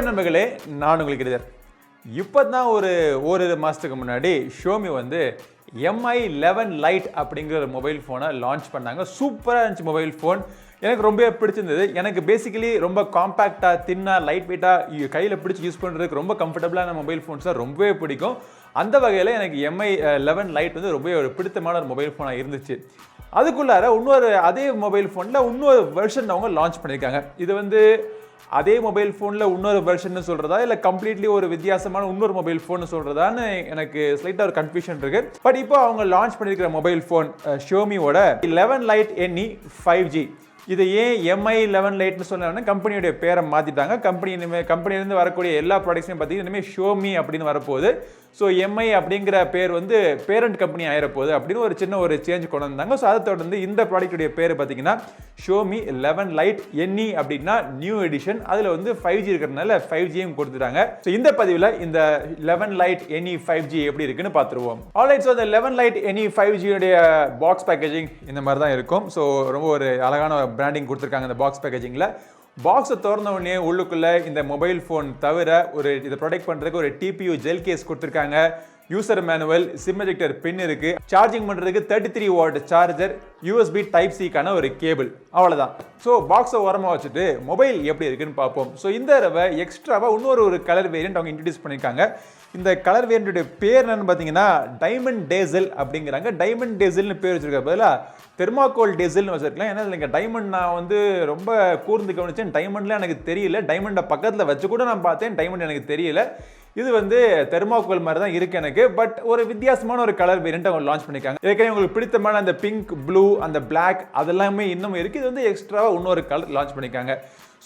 வணக்கம் நண்பர்களே, நான் உங்களுக்கு கிரிதர். இப்போ தான் ஒரு மாதத்துக்கு முன்னாடி ஷியோமி வந்து MI 11 Lite அப்படிங்கிற ஒரு மொபைல் ஃபோனை லான்ச் பண்ணாங்க. சூப்பராக இருந்துச்சு மொபைல் ஃபோன். எனக்கு ரொம்ப பிடிச்சிருந்தது. எனக்கு பேசிக்கலி ரொம்ப காம்பேக்டாக, தின்னாக, லைட் வெயிட்டாக கையில் பிடிச்சி யூஸ் பண்ணுறதுக்கு ரொம்ப கம்ஃபர்டபுளான மொபைல் ஃபோன்ஸ் தான் ரொம்பவே பிடிக்கும். அந்த வகையில் எனக்கு MI 11 Lite வந்து ரொம்ப ஒரு பிடித்தமான ஒரு மொபைல் ஃபோனாக இருந்துச்சு. அதுக்குள்ளார அதே மொபைல் ஃபோனில் இன்னொரு வெர்ஷன் அவங்க லான்ச் பண்ணியிருக்காங்க. இது வந்து அதே மொபைல் ஃபோனில் இன்னொரு வெர்ஷன் சொல்கிறதா இல்லை கம்ப்ளீட்லி ஒரு வித்தியாசமான இன்னொரு மொபைல் ஃபோன் சொல்கிறதான்னு எனக்கு ஸ்லைட்டாக ஒரு கன்ஃபியூஷன் இருக்குது. பட் இப்போ அவங்க லான்ச் பண்ணியிருக்கிற mobile phone ஷியோமியோட 11 Lite NE 5G. இது ஏன் MI 11 Liteன்னு சொன்னாங்கன்னா கம்பெனியோடைய பேரை மாற்றிட்டாங்க. கம்பெனிலேருந்து வரக்கூடிய எல்லா ப்ராடக்ட்ஸையும் பார்த்தீங்கன்னா இனிமேல் ஷியோமி அப்படின்னு வரப்போகுது. ஸோ MI அப்படிங்கிற பேர் வந்து பேரண்ட் கம்பெனி ஆயிரப்போகுது அப்படின்னு ஒரு சேஞ்ச் கொண்டு வந்தாங்க. ஸோ அதை தொடர்ந்து இந்த ப்ராடக்ட்டுடைய பேர் பார்த்தீங்கன்னா ஷியோமி 11 Lite NE அப்படின்னா நியூ எடிஷன். அதில் வந்து 5G இருக்கிறதுனால 5Gயும் கொடுத்துட்டாங்க. ஸோ இந்த பதிவில் இந்த 11 Lite NE 5G எப்படி இருக்குன்னு பார்த்துருவோம். ஆல்ரைட், ஸோ இந்த 11 Lite NE 5G உடைய பாக்ஸ் பேக்கேஜிங் இந்த மாதிரி தான் இருக்கும். ஸோ ரொம்ப ஒரு அழகான பிராண்டிங் கொடுத்துருக்காங்க இந்த பாக்ஸ் பேக்கேஜிங்கில். பாக்ஸை திறந்த உடனே உள்ளுக்குள்ள இந்த மொபைல் ஃபோன் தவிர இதை ப்ரொடெக்ட் பண்ணுறதுக்கு ஒரு TPU ஜெல் கேஸ் கொடுத்துருக்காங்க. யூசர் மேனுவல், சிம் எஜெக்டர் பின் இருக்கு, சார்ஜிங் பண்ணுறதுக்கு 33 வாட் சார்ஜர், USB டைப் சிக்கான ஒரு கேபிள், அவ்வளோதான். ஸோ பாக்ஸை ஓரமாக வச்சுட்டு மொபைல் எப்படி இருக்குன்னு பார்ப்போம். ஸோ இந்த தடவை எக்ஸ்ட்ராவாக இன்னொரு கலர் வேரியன்ட் அவங்க இன்ட்ரடியூஸ் பண்ணியிருக்காங்க. இந்த கலர் வேரியன்ட்டுடைய பேர் என்னன்னு பார்த்தீங்கன்னா டைமண்ட் டேசல் அப்படிங்கிறாங்க. டைமண்ட் டேசல்னு பேர் வச்சிருக்க பதிலாக தெர்மாக்கோல் டேசல்னு வச்சிருக்கலாம். ஏன்னா இல்லைங்க, டைமண்ட் நான் வந்து ரொம்ப கூர்ந்து கவனிச்சேன். டைமண்ட்லாம் எனக்கு தெரியல. டைமண்டை பக்கத்தில் வச்சு கூட நான் பார்த்தேன். டைமண்ட் எனக்கு தெரியல. இது வந்து தெர்மாக்கோல் மாதிரி தான் இருக்கு எனக்கு. பட் ஒரு வித்தியாசமான ஒரு கலர் வேரியன்ட் அவங்க லான்ச் பண்ணியிருக்காங்க. ஏற்கனவே உங்களுக்கு பிடித்தமான அந்த பிங்க், ப்ளூ, அந்த பிளாக் அதெல்லாமே இன்னும் இருக்கு. இது வந்து எக்ஸ்ட்ராவாக இன்னொரு கலர் லான்ச் பண்ணியிருக்காங்க.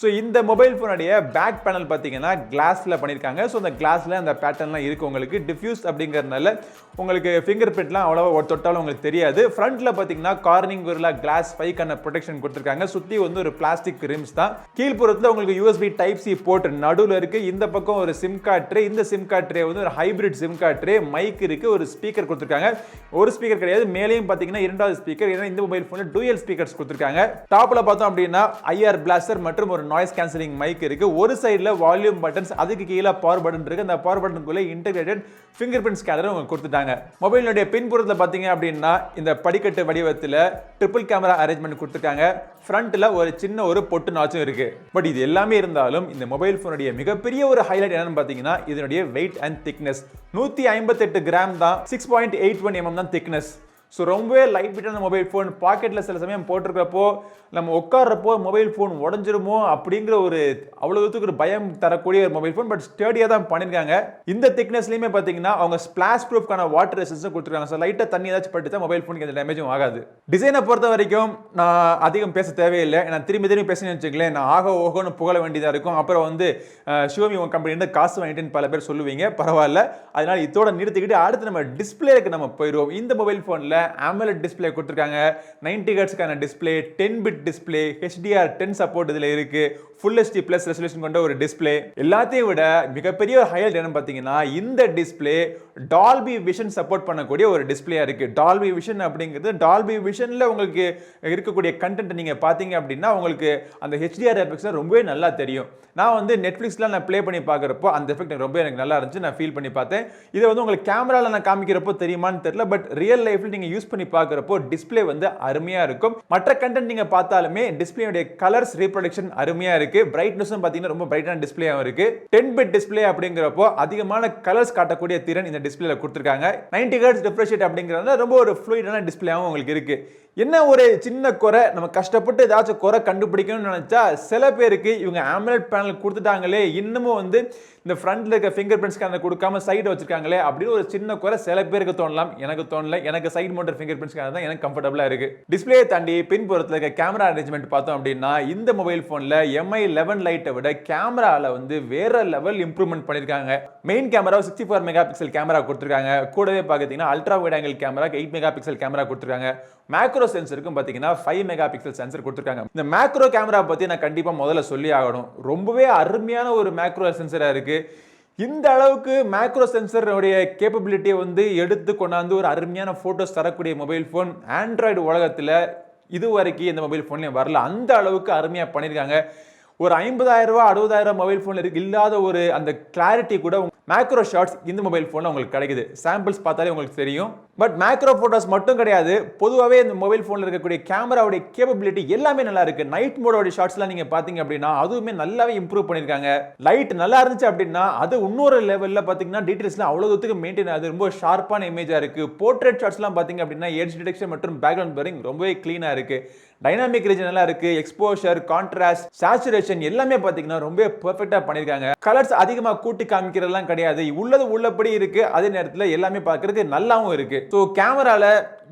ஸோ இந்த மொபைல் ஃபோனுடைய பேக் பேனல் பார்த்தீங்கன்னா கிளாஸில் பண்ணியிருக்காங்க. ஸோ அந்த கிளாஸில் அந்த பேட்டர்ன்லாம் இருக்குது. உங்களுக்கு டிஃப்யூஸ் அப்படிங்கிறதுனால உங்களுக்கு ஃபிங்கர் பிரிண்ட்லாம் அவ்வளோவா தொட்டாலும் உங்களுக்கு தெரியாது. ஃப்ரண்ட்டில் பார்த்தீங்கன்னா கார்னிங் விரலா கிளாஸ் 5க்கான ப்ரொடெக்ஷன் கொடுத்துருக்காங்க. சுற்றி வந்து ஒரு பிளாஸ்டிக் ரிம்ஸ் தான். கீழ்ப்புறத்தில் உங்களுக்கு USB டைப் சி போர்ட் நடுவில் இருக்குது. இந்த பக்கம் ஒரு சிம் கார்ட் ட்ரே. இந்த சிம் கார்ட் ட்ரே வந்து ஒரு hybrid SIM card tray. Mic இருக்குது, ஒரு ஸ்பீக்கர் கொடுத்துருக்காங்க. ஒரு ஸ்பீக்கர் கிடையாது, மேலேயும் பார்த்தீங்கன்னா இரண்டாவது ஸ்பீக்கர். ஏன்னா இந்த மொபைல் ஃபோனில் டூயல் ஸ்பீக்கர்ஸ் கொடுத்துருக்காங்க. டாப்பில் பார்த்தோம் அப்படின்னா IR பிளாஸ்டர் மற்றும் ஒரு நாய்ஸ் கேன்சலிங் மைக் இருக்கு. ஒரு சைடுல வால்யூம் பட்டன்ஸ், அதுக்கு கீழே பவர் பட்டன் இருக்கு. அந்த பவர் பட்டனுக்குள்ள இன்டகிரேட்டட் ஃபிங்கர்பிரிண்ட் ஸ்கேனர் உங்களுக்கு கொடுத்துட்டாங்க. மொபைலுடைய பின்புறத்தில் பார்த்தீங்க அப்படின்னா இந்த படிக்கட்டு வடிவத்தில் ட்ரிபிள் கேமரா அரேஞ்ச்மெண்ட் கொடுத்துருக்காங்க. ஃப்ரண்ட்ல ஒரு சின்ன ஒரு பொட்டு நாச்சும் இருக்கு. பட் இது எல்லாமே இருந்தாலும் இந்த மொபைல் ஃபோனுடைய மிகப்பெரிய ஒரு ஹைலைட் என்னன்னு பார்த்தீங்கன்னா இதனுடைய வெயிட் அண்ட் திக்னஸ். 158 கிராம் தான், 6.81 mm தான் திக்னஸ். ஸோ ரொம்பவே லைட் வெயிட்டான மொபைல் ஃபோன். பாக்கெட்டில் சில சமயம் போட்டிருக்கிறப்போ நம்ம உட்கார்றப்போ மொபைல் ஃபோன் உடஞ்சிருமோ அப்படிங்கிற அவ்வளோ ஒரு பயம் தரக்கூடிய ஒரு மொபைல் ஃபோன். பட் ஸ்டடியாக தான் பண்ணியிருக்காங்க. இந்த திக்னஸ்லையுமே பார்த்தீங்கன்னா அவங்க ஸ்பிளாஷ் ப்ரூஃப்கான வாட்டர் ரெசிஸ்டன்ஸ் கொடுத்துருக்காங்க. ஸோ லைட்டாக தண்ணி ஏதாச்சும் பட்டு மொபைல் ஃபோனுக்கு எந்த டேமேஜும் ஆகாது. டிசைனை பொறுத்த வரைக்கும் நான் அதிகம் பேச தேவையில்லை. நான் திரும்பி பேசணும்னு வச்சுக்கலேன், நான் ஓகோன்னு புகழ வேண்டியதாக இருக்கும். அப்புறம் வந்து ஷியோமி கம்பெனி காசு வாங்கிட்டுன்னு பல பேர் சொல்லுவீங்க. பரவாயில்ல, அதனால இதோட நிறுத்திக்கிட்டு அடுத்து நம்ம டிஸ்பிளேக்கு நம்ம போயிடுவோம். இந்த மொபைல் ஃபோனில் AMOLED டிஸ்பிளே கொடுத்திருக்காங்க. 90 ஹெர்ட்ஸ்க்கான display, 10 bit display, HDR10 support இதுல இருக்கு. Full HD Plus ரெசல்யூஷன் கொண்ட ஒரு டிஸ்பிளே. எல்லாத்தையும் விட மிகப்பெரிய ஒரு ஹைலைட் என்னன்னு பார்த்தீங்கன்னா இந்த டிஸ்பிளே டால்பி விஷன் சப்போர்ட் பண்ணக்கூடிய ஒரு டிஸ்பிளேயா இருக்கு. டால்பி விஷன் அப்படிங்கிறது டால்பி விஷன்ல உங்களுக்கு இருக்கக்கூடிய கண்டென்ட் நீங்க பார்த்தீங்க அப்படின்னா உங்களுக்கு அந்த HDR எஃபெக்ட்ஸ் ரொம்பவே நல்லா தெரியும். நான் வந்து நெட்ஃப்ளிக்ஸ்ல நான் ப்ளே பண்ணி பார்க்குறப்போ அந்த எஃபெக்ட் எனக்கு நல்லா இருந்துச்சு. நான் ஃபீல் பண்ணி பார்த்தேன். இதை வந்து உங்களுக்கு கேமரால நான் காமிக்கிறப்போ தெரியுமான்னு தெரியல. பட் ரியல் லைஃப்ல நீங்க யூஸ் பண்ணி பார்க்குறப்போ டிஸ்பிளே வந்து அருமையா இருக்கும். மற்ற கண்டென்ட் நீங்க பார்த்தாலுமே டிஸ்பிளேயோட கலர்ஸ் ரீப்ரொடக்ஷன் அருமையா இருக்கு. பிரைட்னஸும் பார்த்தீங்கன்னா ரொம்ப பிரைட்டான டிஸ்பிளேவும் இருக்கு. 10 பிட் டிஸ்பிளே அப்படிங்கிறப்போ அதிகமான கலர்ஸ் காட்டக்கூடிய திறன் இந்த டிஸ்பிளேல கொடுத்துருக்காங்க. 90 ஹெர்ட்ஸ் ரிஃப்ரெஷ் ரேட் அப்படிங்கிறதுனால ரொம்ப ஒரு ஃப்ளூயிடான டிஸ்பிளேவும் உங்களுக்கு இருக்கு. என்ன ஒரு சின்ன குறை, நம்ம கஷ்டப்பட்டு ஏதாச்சும் குறை கண்டுபிடிக்கணும்னு நினைச்சா சில பேருக்கு இவங்க AMOLED பேனல் கொடுத்துட்டாங்களே, இன்னமும் வந்து இந்த ஃப்ரண்ட்ல இருக்க ஃபிங்கர் பிரிண்ட் ஸ்கேனர் கொடுக்காம சைடு வச்சிருக்காங்களே அப்படின்னு ஒரு சின்ன குறை சில பேருக்கு தோணலாம். எனக்கு தோணல. எனக்கு side mounted finger print scanner தான் எனக்கு கம்ஃபர்டபுளா இருக்கு. டிஸ்பிளே தாண்டி பின்புறத்தில் இருக்க கேமரா அரேஞ்ச்மெண்ட் பார்த்தோம் அப்படின்னா இந்த மொபைல் ஃபோன்ல MI 11 Lite விட கேமரால வந்து வேற லெவல் இம்ப்ரூவ்மெண்ட் பண்ணிருக்காங்க. Main camera 64 mega pixel camera கொடுத்துருக்காங்க. கூடவே பார்த்தீங்கன்னா ultra wide angle camera 8 mega pixel camera கொடுத்துருக்காங்க. மேக்ரோ சென்சருக்கும் பார்த்தீங்கன்னா 5 மெகா பிக்சல் சென்சர் கொடுத்துருக்காங்க. இந்த மேக்ரோ கேமரா பத்தி நான் கண்டிப்பா முதல்ல சொல்லி ஆகணும். ரொம்பவே அருமையான ஒரு மேக்ரோ சென்சரா இருக்கு. இந்த அளவுக்கு மேக்ரோ சென்சருடைய கேப்பபிலிட்டியை வந்து எடுத்து கொண்டாந்து ஒரு அருமையான போட்டோஸ் தரக்கூடிய மொபைல் ஃபோன் ஆண்ட்ராய்டு உலகத்தில் இதுவரைக்கும் இந்த மொபைல் ஃபோன்லேயும் வரல. அந்த அளவுக்கு அருமையாக பண்ணியிருக்காங்க. ஒரு 50,000 ரூபாய் 60,000 மொபைல் போன்ல இல்லாத ஒரு அந்த கிளாரிட்டி கூட மேக்ரோ ஷாட்ஸ் இந்த மொபைல் போன்ல உங்களுக்கு கிடைக்குது. சாம்பிள்ஸ் பார்த்தாலே உங்களுக்கு தெரியும். பட் மேக்ரோ போட்டோஸ் மட்டும் கிடையாது, பொதுவாகவே இந்த மொபைல் போன்ல இருக்கக்கூடிய கேமராவுடைய கேப்பபிலிட்டி எல்லாமே நல்லா இருக்கு. நைட் மோடோட ஷாட்ஸ்லாம் நீங்க பாத்தீங்க அப்படின்னா அதுவுமே நல்லாவே இம்ப்ரூவ் பண்ணிருக்காங்க. லைட் நல்லா இருந்துச்சு அப்படின்னா அது இன்னொரு லெவல்ல பாத்தீங்கன்னா டீடைல்ஸ்லாம் அவ்வளவு தூரத்துக்கு மெயின்டைன் ஆகுது. ரொம்ப ஷார்ப்பான இமேஜா இருக்கு. போர்ட்ரேட் ஷாட்ஸ்லாம் பாத்தீங்க அப்படின்னா எட்ஜ் டிடெக்ஷன் மற்றும் பேக்ரவுண்ட் பிளரிங் ரொம்பவே கிளீனா இருக்கு. டைனாமிக் ரீஜன் நல்லா இருக்கு. எக்ஸ்போஷர், கான்ட்ராஸ்ட், சேச்சுரேஷன் எல்லாமே பாத்தீங்கன்னா ரொம்ப பெர்ஃபெக்ட்டா பண்ணிருக்காங்க. கலர்ஸ் அதிகமா கூட்டி காமிக்கிறதெல்லாம் கிடையாது. உள்ளது உள்ளபடி இருக்கு. அதே நேரத்தில் எல்லாமே பார்க்கறதுக்கு நல்லாவும் இருக்கு. ஸோ கேமரால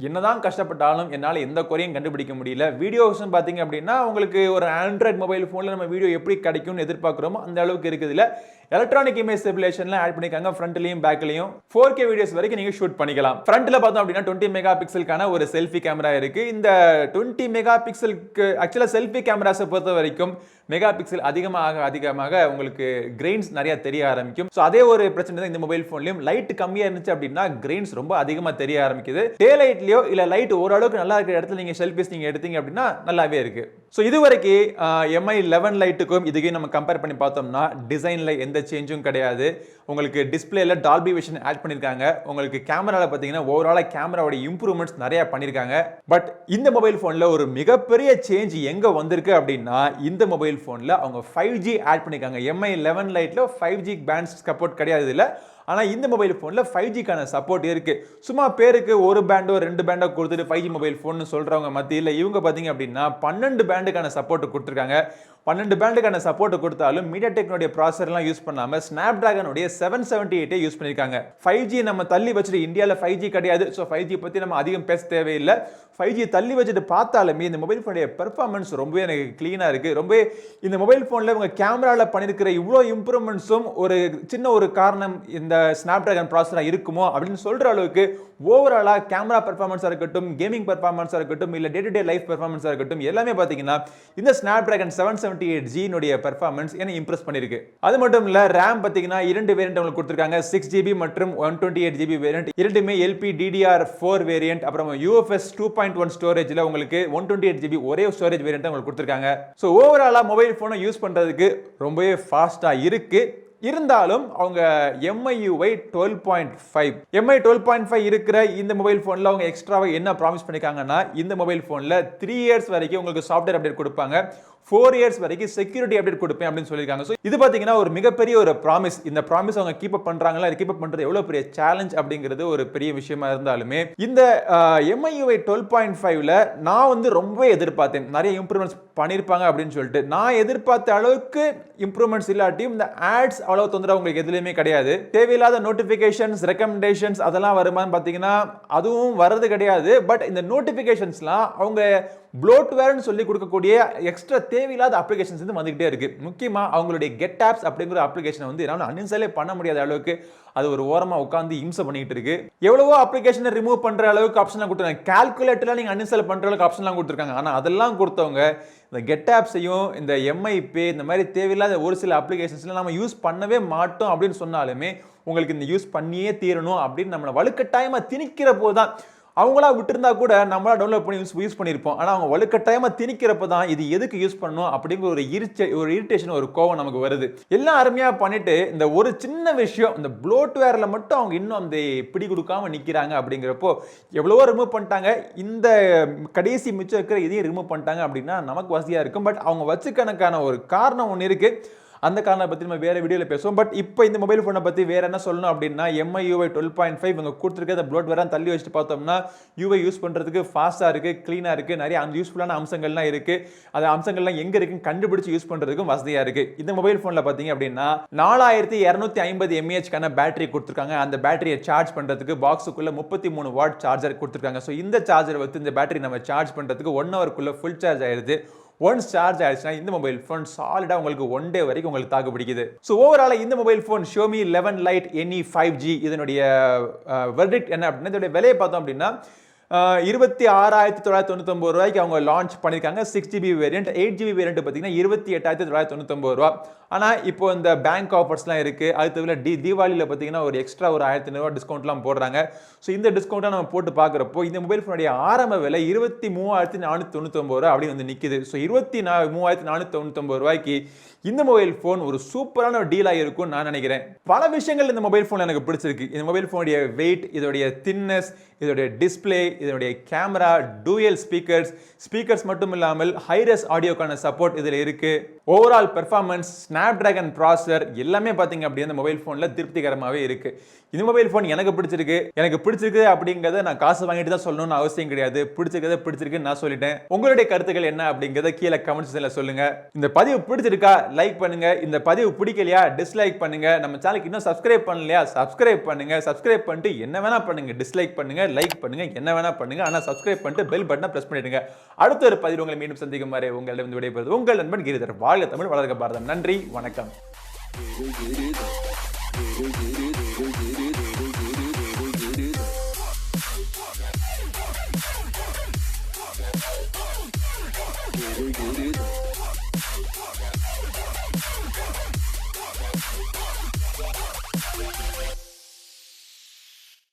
என்னதான் கஷ்டப்பட்டாலும் என்னால் எந்த குறையும் கண்டுபிடிக்க முடியல. வீடியோஸ் பார்த்தீங்க அப்படின்னா உங்களுக்கு ஒரு ஆண்ட்ராய்ட் மொபைல் ஃபோனில் நம்ம வீடியோ எப்படி கிடைக்கும்னு எதிர்பார்க்குறோமோ அந்த அளவுக்கு இருக்குது. இல்லை எலக்ட்ரானிக் இமேஜ் ஸ்டெபிலேஷன்லாம் ஆட் பண்ணிருக்காங்க. ஃப்ரண்ட்லையும் பேக்லையும் 4K வீடியோஸ் வரைக்கும் நீங்க ஷூட் பண்ணிக்கலாம். ஃப்ரண்ட்ல பார்த்தோம் அப்படின்னா 20 மெகா பிக்சலுக்கான ஒரு செல்ஃபி கேமரா இருக்கு. இந்த 20 மெகா பிக்சலுக்கு ஆக்சுவலா செல்ஃபி கேமராஸை பொறுத்த வரைக்கும் மெகா பிக்சல் அதிகமாக உங்களுக்கு கிரெயின்ஸ் நிறைய தெரிய ஆரம்பிக்கும். ஸோ அதே ஒரு பிரச்சனை தான் இந்த மொபைல் போன்லயும். லைட் கம்மியா இருந்துச்சு அப்படின்னா கிரெயின்ஸ் ரொம்ப அதிகமா தெரிய ஆரம்பிக்குது. டே லைட்லயோ இல்ல லைட் ஓரளவுக்கு நல்லா இருக்கிற இடத்துல நீங்க செல்ஃபிஸ் நீங்க எடுத்தீங்க அப்படின்னா நல்லாவே இருக்கு. ஸோ இதுவரைக்கும் MI 11 லைட்டுக்கும் இதுக்கும் நம்ம கம்பேர் பண்ணி பார்த்தோம்னா டிசைன்ல எந்த சேஞ்சும் கிடையாது. உங்களுக்கு டிஸ்பிளேல டால்பி விஷன் ஆட் பண்ணிருக்காங்க. உங்களுக்கு கேமரால பாத்தீங்கன்னா ஓவராலா கேமராவோட இம்ப்ரூவ்மெண்ட்ஸ் நிறைய பண்ணிருக்காங்க. பட் இந்த மொபைல் போன்ல ஒரு மிகப்பெரிய சேஞ்ச் எங்க வந்திருக்கு அப்படின்னா இந்த மொபைல் போன்ல அவங்க 5G ஆட் பண்ணிருக்காங்க. MI 11 லைட்ல 5G பேண்ட் சப்போர்ட் கிடையாது இல்ல. ஆனா இந்த மொபைல் போன்ல 5G கான சப்போர்ட் இருக்கு. சும்மா பேருக்கு ஒரு பேண்டோ 2 பேண்டோ கொடுத்துட்டு 5G மொபைல் போன் சொல்றவங்க மத்தியில இவங்க பாத்தீங்க அப்படின்னா 12 பேண்டுக்கான சப்போர்ட் கொடுத்திருக்காங்க. 12 பேண்டுக்கான சப்போர்ட் கொடுத்தாலும் மீடியாடெக்னுடைய ப்ராசஸர்லாம் யூஸ் பண்ணாம ஸ்னாப்டிராகனுடைய 778 யூஸ் பண்ணிருக்காங்க. 5G நம்ம தள்ளி வச்சுட்டு இந்தியால 5G கிடையாது. ஸோ 5G பத்தி நம்ம அதிகம் பேச தேவையில்லை. 5G தள்ளி வச்சுட்டு பார்த்தாலுமே இந்த மொபைல் போனுடைய பெர்ஃபார்மன்ஸ் ரொம்பவே எனக்கு கிளீனா இருக்கு. ரொம்ப இந்த மொபைல் போன்ல இவங்க கேமரால பண்ணிருக்கிற இவ்வளோ இம்ப்ரூவ்மெண்ட்ஸும் ஒரு சின்ன ஒரு காரணம் இந்த ஸ்னாப்டிராகன் ப்ராசஸரா இருக்குமோ அப்படின்னு சொல்ற அளவுக்கு ஓவராலா கேமரா பெர்ஃபார்மன்ஸா இருக்கட்டும், கேமிங் பெர்ஃபார்மன்ஸா இருக்கட்டும், இல்ல டே டு டே லைஃப் பெர்ஃபார்மன்ஸா இருக்கட்டும், எல்லாமே பாத்தீங்கன்னா இந்த ஸ்னாப்டிராகன் 778G னுடைய பெர்ஃபார்மன்ஸ் என்ன இம்ப்ரெஸ் பண்ணிருக்கு. அது மட்டும் இல்ல RAM பாத்தீங்கன்னா 2 வேரியன்ட் உங்களுக்கு கொடுத்திருக்காங்க. 6GB மற்றும் 128GB வேரியன்ட். இரண்டுமே LPDDR4 வேரியன்ட். அப்புறம் UFS 2.1 ஸ்டோரேஜ்ல உங்களுக்கு 128GB ஒரே ஸ்டோரேஜ் வேரியன்ட் உங்களுக்கு கொடுத்திருக்காங்க. சோ ஓவராலா மொபைல் போனை யூஸ் பண்றதுக்கு ரொம்பவே ஃபாஸ்டா இருக்கு. இருந்தாலும் அவங்க MIUI 12.5 MI 12.5 இருக்கிற இந்த மொபைல் போன்ல அவங்க எக்ஸ்ட்ராவா என்ன ப்ராமிஸ் பண்ணிருக்காங்கன்னா இந்த மொபைல் போன்ல 3 இயர்ஸ் வரைக்கும் உங்களுக்கு சாஃப்ட்வேர் அப்டேட் கொடுப்பாங்க. 4 இயர்ஸ் வரைக்கும் செக்யூரிட்டி அப்டேட் கொடுப்பேன் அப்படின்னு சொல்லிருக்காங்க. சோ இது பாத்தீங்கன்னா ஒரு மிகப்பெரிய ஒரு ப்ராமிஸ். இந்த ப்ராமிஸ் அவங்க கீப் அப் பண்றாங்களா, கீப் அப் பண்றது எவ்வளவு பெரிய சேலஞ்ச் அப்படிங்கிறது ஒரு பெரிய விஷயமா இருந்தாலுமே இந்த MIUI 12.5ல நான் வந்து ரொம்ப எதிர்பார்த்தேன். நிறைய இம்ப்ரூவ்மெண்ட்ஸ் பண்ணிருப்பாங்க அப்படின்னு சொல்லிட்டு. நான் எதிர்பார்த்த அளவுக்கு இம்ப்ரூவ்மெண்ட்ஸ் இல்லாட்டியும் இந்த ஆட்ஸ் அவ்வளவு தொந்தரவு உங்களுக்கு எதுலயுமே கிடையாது. தேவையில்லாத நோட்டிபிகேஷன்ஸ், ரெக்கமெண்டேஷன்ஸ் அதெல்லாம் வருமான்னு பாத்தீங்கன்னா அதுவும் வர்றது கிடையாது. பட் இந்த நோட்டிபிகேஷன்ஸ்லாம் அவங்க ப்ளோட்வேர்னு சொல்லி கொடுக்கக்கூடிய எக்ஸ்ட்ரா தேவையில்லாத அப்ளிகேஷன்ஸ் வந்து வந்துகிட்டே இருக்கு. முக்கியமா அவங்களுடைய கெட் ஆப்ஸ் அப்படிங்கிற அப்ளிகேஷனை வந்து என்னால அன்இன்ஸ்டாலே பண்ண முடியாத அளவுக்கு அது ஒரு ஓரமா உட்கார்ந்து இம்சை பண்ணிட்டு இருக்கு. எவ்வளவோ அப்ளிகேஷனை ரிமூவ் பண்ற அளவுக்கு ஆப்ஷன்லாம் கொடுத்துருக்காங்க. கால்குலேட்டர்ல நீங்க அன்இன்ஸ்டால் பண்ற அளவுக்கு ஆப்ஷன்லாம் கொடுத்துருக்காங்க. ஆனா அதெல்லாம் கொடுத்தவங்க இந்த கெட் ஆப்ஸையும் இந்த MI Pay இந்த மாதிரி தேவையில்லாத ஒரு சில அப்ளிகேஷன்ஸ்ல நம்ம யூஸ் பண்ணவே மாட்டோம் அப்படின்னு சொன்னாலுமே உங்களுக்கு இந்த யூஸ் பண்ணியே தீரணும் அப்படின்னு நம்மளை வலுக்கட்டாயமா திணிக்கிற போதுதான். அவங்களா விட்டுருந்தா கூட நம்மளா டவுன்லோட் பண்ணி யூஸ் பண்ணியிருப்போம். ஆனால் அவங்க வலுக்கட்டாயமா திணிக்கிறப்ப தான் இது எதுக்கு யூஸ் பண்ணணும் அப்படிங்கிற ஒரு இரிட்டேஷன், ஒரு கோவம் நமக்கு வருது. எல்லாம் அருமையா பண்ணிட்டு இந்த ஒரு சின்ன விஷயம் இந்த ப்ளோட்வேர்ல மட்டும் அவங்க இன்னும் அந்த பிடி கொடுக்காம நிற்கிறாங்க. அப்படிங்கிறப்போ எவ்வளவோ ரிமூவ் பண்ணிட்டாங்க. இந்த கடைசி மிச்சம் இருக்கிற இதையும் ரிமூவ் பண்ணிட்டாங்க அப்படின்னா நமக்கு வசதியா இருக்கும். பட் அவங்க வச்சுக்கணக்கான ஒரு காரணம் ஒன்று இருக்கு. அந்த காரணத்தை பத்தி நம்ம வேற வீடியோல பேசுவோம். பட் இப்போ இந்த மொபைல் போனை பத்தி வேற என்ன சொல்லணும் அப்படின்னா MIUI 12.5 இவங்க கொடுத்துருக்க ப்ளோட் வேற தள்ளி வச்சுட்டு பார்த்தோம்னா UI யூஸ் பண்றதுக்கு ஃபாஸ்டா இருக்கு, கிளீனா இருக்கு, நிறைய அந்த யூஸ்ஃபுல்லான அம்சங்கள்லாம் இருக்கு. அந்த அம்சங்கள்லாம் எங்க இருக்குன்னு கண்டுபிடிச்சு யூஸ் பண்றதுக்கும் வசதியா இருக்கு. இந்த மொபைல் போன்ல பாத்தீங்க அப்படின்னா 4250 mAh கான பேட்டரி கொடுத்துருக்காங்க. அந்த பேட்டரியை சார்ஜ் பண்றதுக்கு பாக்ஸுக்குள்ள 33 வாட் சார்ஜர் கொடுத்துருக்காங்க. ஸோ இந்த சார்ஜர் வச்சு இந்த பேட்டரி நம்ம சார்ஜ் பண்றதுக்கு 1 ஹவருக்குள்ள ஃபுல் சார்ஜ் ஆயிடுது. ஒன்ஸ் சார்ஜ் ஆயிடுச்சுனா இந்த மொபைல் போன் சாலிடா உங்களுக்கு 1 டே வரைக்கும் உங்களுக்கு தாக்கு பிடிக்குது. சோ ஓவரால் இந்த mobile phone Xiaomi 11 Lite NE 5G இதனுடைய வெர்டிக்ட் என்ன அப்படின்னா இதோட விலையை பார்த்தோம் அப்படின்னா 26,999 ரூபாய்க்கு அவங்க லான்ச் பண்ணிருக்காங்க. 6GB வேரியன்ட், 8GB வேரியன்ட் பார்த்தீங்கன்னா 28,999 ரூபாய். ஆனால் இப்போ இந்த பேங்க் ஆஃபர்ஸ்லாம் இருக்குது. அது தவிர தீபாவளியில் பார்த்தீங்கன்னா ஒரு எக்ஸ்ட்ரா ஒரு 1500 டிஸ்கவுண்ட்லாம் போடுறாங்க. ஸோ இந்த டிஸ்கவுண்ட்டை நம்ம போட்டு பார்க்குறப்போ இந்த மொபைல் ஃபோனுடைய ஆரம்ப விலை 23,499 அப்படி வந்து நிற்குது. ஸோ 23,499 ரூபாய்க்கு இந்த மொபைல் ஃபோன் ஒரு சூப்பரான ஒரு டீலாக இருக்கும்னு நான் நினைக்கிறேன். பல விஷயங்கள் இந்த மொபைல் ஃபோன் எனக்கு பிடிச்சிருக்கு. இந்த மொபைல் ஃபோனுடைய வெயிட், இதோடைய தின்னஸ், இதோடைய டிஸ்பிளே, இதோடைய கேமரா, டூயல் ஸ்பீக்கர்ஸ் மட்டும் இல்லாமல் ஹைரஸ் ஆடியோக்கான சப்போர்ட் இதில் இருக்கு. ஓவரால் பெர்ஃபார்மன்ஸ், ஸ்னாப்டிராகன் ப்ராசஸர் எல்லாமே பார்த்தீங்க அப்படியே இந்த மொபைல் ஃபோனில் திருப்திகரமாகவே இருக்கு. இந்த மொபைல் ஃபோன் எனக்கு பிடிச்சிருக்கு அப்படிங்கிறத நான் காசு வாங்கிட்டு தான் சொல்லணும்னு அவசியம் கிடையாது. பிடிச்சிருக்குன்னு நான் சொல்லிட்டேன். உங்களுடைய கருத்துக்கள் என்ன அப்படிங்கிறத கீழே கமெண்ட் செக்ஷன்ல சொல்லுங்க. இந்த பதிவு பிடிச்சிருக்கா லைக் பண்ணுங்க, இந்த பதிவு பிடிக்கலையா டிஸ்லைக் பண்ணுங்க. நம்ம சேனலுக்கு இன்னும் சப்ஸ்கிரைப் பண்ணலையா சப்ஸ்கிரைப் பண்ணுங்க. சப்ஸ்கிரைப் பண்ணிட்டு என்ன வேணா பண்ணுங்க, டிஸ்லைக் பண்ணுங்க, லைக் பண்ணுங்க, என்ன வேணா பண்ணுங்க. ஆனா சப்ஸ்கிரைப் பண்ணிட்டு பெல் பட்டனை பிரஸ் பண்ணிடுங்க. அடுத்த ஒரு பதிவு உங்களை மீண்டும் சந்திக்கும் வரை உங்களிடம் விடைபெறுவது உங்கள் நண்பன் கிரிதர். வாழ்க தமிழ், வளர்க பாரதம். நன்றி, வணக்கம்.